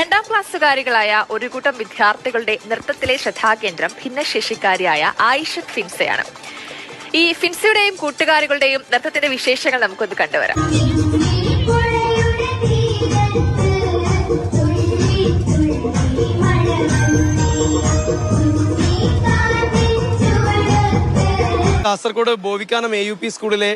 രണ്ടാം ക്ലാസ്സുകാരികളായ ഒരു കൂട്ടം വിദ്യാർത്ഥികളുടെ നൃത്തത്തിലെ ശ്രദ്ധാകേന്ദ്രം ഭിന്നശേഷിക്കാരിയായ ആയിഷത്ത് ഫിൻസയാണ്. ഈ ഫിൻസയുടെയും കൂട്ടുകാരികളുടെയും നൃത്തത്തിന്റെ വിശേഷങ്ങൾ നമുക്കൊന്ന് കണ്ടുവരാം. കാസർഗോഡ് ബോവിക്കാനം AUP സ്കൂളിലെ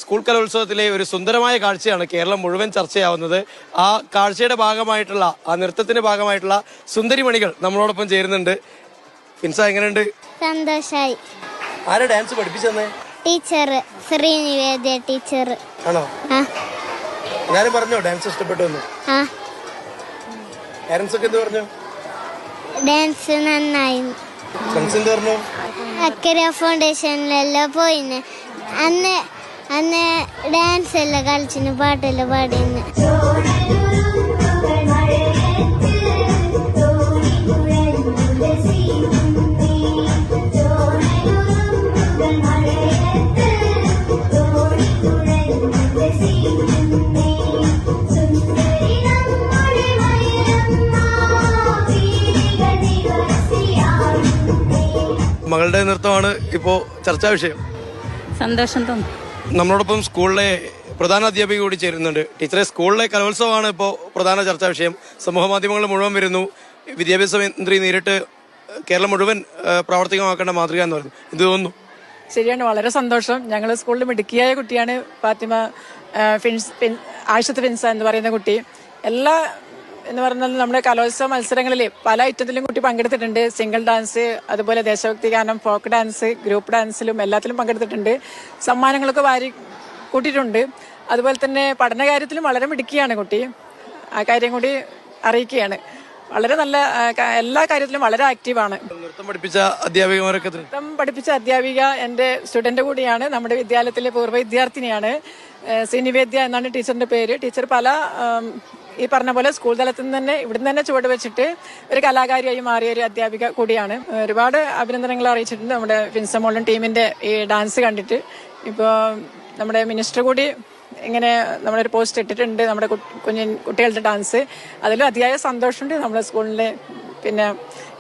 സ്കൂൾ കലോത്സവത്തിലെ ഒരു സുന്ദരമായ കാഴ്ചയാണ് കേരളം മുഴുവൻ ചർച്ചയാവുന്നത്. ആ കാഴ്ചയുടെ ഭാഗമായിട്ടുള്ള ആ നൃത്തത്തിന്റെ ഭാഗമായിട്ടുള്ള സുന്ദരിമണികൾ നമ്മളോടൊപ്പം ചേരുന്നുണ്ട്. ഫിൻസ, എങ്ങനെയുണ്ട്? സന്തോഷായി. ആരാ ഡാൻസ് പഠിപ്പിച്ചെന്നേ? Teacher Srinivedya teacher. ആണോ? എല്ലാരും പറഞ്ഞോ ഡാൻസ് ഇഷ്ടപ്പെട്ടു എന്ന്? പാരന്റ്സ് ഒക്കെ എന്ത് പറഞ്ഞു? ഡാൻസ് നന്നായി. ഫ്രണ്ട്സ് എന്ത് പറഞ്ഞു? അക്കര ഫൗണ്ടേഷനിലെല്ലാം പോയിന്. അന്ന് ഡാൻസ് എല്ലാം കളിച്ചിന്, പാട്ടെല്ലാം പാടിന്. മകളുടെ നൃത്തമാണ് ഇപ്പോ ചർച്ചാ വിഷയം. സന്തോഷം തോന്നും. നമ്മളോടൊപ്പം സ്കൂളിലെ പ്രധാന അധ്യാപിക കൂടി ചേരുന്നുണ്ട്. ടീച്ചറെ, സ്കൂളിലെ കലോത്സവമാണ് ഇപ്പോൾ പ്രധാന ചർച്ചാ വിഷയം. സമൂഹ മാധ്യമങ്ങൾ മുഴുവൻ വരുന്നു. വിദ്യാഭ്യാസ മന്ത്രി നേരിട്ട് കേരളം മുഴുവൻ പ്രാവർത്തികമാക്കേണ്ട മാതൃക എന്ന് പറഞ്ഞു. ഇത് തോന്നുന്നു? ശരിയാണ്, വളരെ സന്തോഷം. ഞങ്ങൾ സ്കൂളിൽ മിടുക്കിയായ കുട്ടിയാണ് ഫാത്തിമ ആയിഷത്ത് ഫിൻസ എന്ന് പറയുന്ന കുട്ടി. എല്ലാ എന്ന് പറഞ്ഞാൽ നമ്മുടെ കലോത്സവ മത്സരങ്ങളിൽ പല ഐറ്റത്തിലും കുട്ടി പങ്കെടുത്തിട്ടുണ്ട്. സിംഗിൾ ഡാൻസ്, അതുപോലെ ദേശഭക്തി ഗാനം, ഫോക്ക് ഡാൻസ്, ഗ്രൂപ്പ് ഡാൻസിലും എല്ലാത്തിലും പങ്കെടുത്തിട്ടുണ്ട്. സമ്മാനങ്ങളൊക്കെ വാരി കൂട്ടിയിട്ടുണ്ട്. അതുപോലെ തന്നെ പഠനകാര്യത്തിലും വളരെ മിടുക്കിയാണ് കുട്ടി. ആ കാര്യം കൂടി അറിയിക്കുകയാണ്. വളരെ നല്ല എല്ലാ കാര്യത്തിലും വളരെ ആക്റ്റീവാണ്. നൃത്തം പഠിപ്പിച്ച അധ്യാപികമാരൊക്കെ? നൃത്തം പഠിപ്പിച്ച അധ്യാപിക എൻ്റെ സ്റ്റുഡന്റ് കൂടിയാണ്. നമ്മുടെ വിദ്യാലയത്തിലെ പൂർവ്വ വിദ്യാർത്ഥിനിയാണ്. ശ്രീനിവേദ്യ എന്നാണ് ടീച്ചറിന്റെ പേര്. ടീച്ചർ പല ഈ പറഞ്ഞ പോലെ സ്കൂൾ തലത്തിൽ നിന്ന് തന്നെ ഇവിടുന്ന് തന്നെ ചുവട് വെച്ചിട്ട് ഒരു കലാകാരിയായി മാറിയ ഒരു അധ്യാപിക കൂടിയാണ്. ഒരുപാട് അഭിനന്ദനങ്ങൾ അറിയിച്ചിട്ടുണ്ട് നമ്മുടെ ഫിൻസമോളും ടീമിന്റെ ഈ ഡാൻസ് കണ്ടിട്ട്. ഇപ്പോൾ നമ്മുടെ മിനിസ്റ്റർ കൂടി ഇങ്ങനെ നമ്മളൊരു പോസ്റ്റ് ഇട്ടിട്ടുണ്ട്, നമ്മുടെ കുട്ടികളുടെ ഡാൻസ്. അതിലും അതിയായ സന്തോഷമുണ്ട്. നമ്മുടെ സ്കൂളിലെ പിന്നെ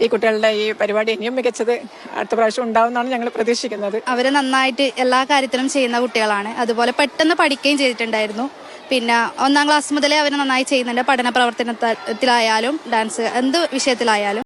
ഈ കുട്ടികളുടെ ഈ പരിപാടി ഇനിയും മികച്ചത് അടുത്ത പ്രാവശ്യം ഉണ്ടാവുമെന്നാണ് ഞങ്ങൾ പ്രതീക്ഷിക്കുന്നത്. അവർ നന്നായിട്ട് എല്ലാ കാര്യത്തിലും ചെയ്യുന്ന കുട്ടികളാണ്. അതുപോലെ പെട്ടെന്ന് പഠിക്കുകയും ചെയ്തിട്ടുണ്ടായിരുന്നു. പിന്നെ 1ാം ക്ലാസ് മുതലേ അവർ നന്നായി ചെയ്യുന്നുണ്ട്. പഠന പ്രവർത്തനത്തിലായാലും ഡാൻസ് എന്ത് വിഷയത്തിലായാലും.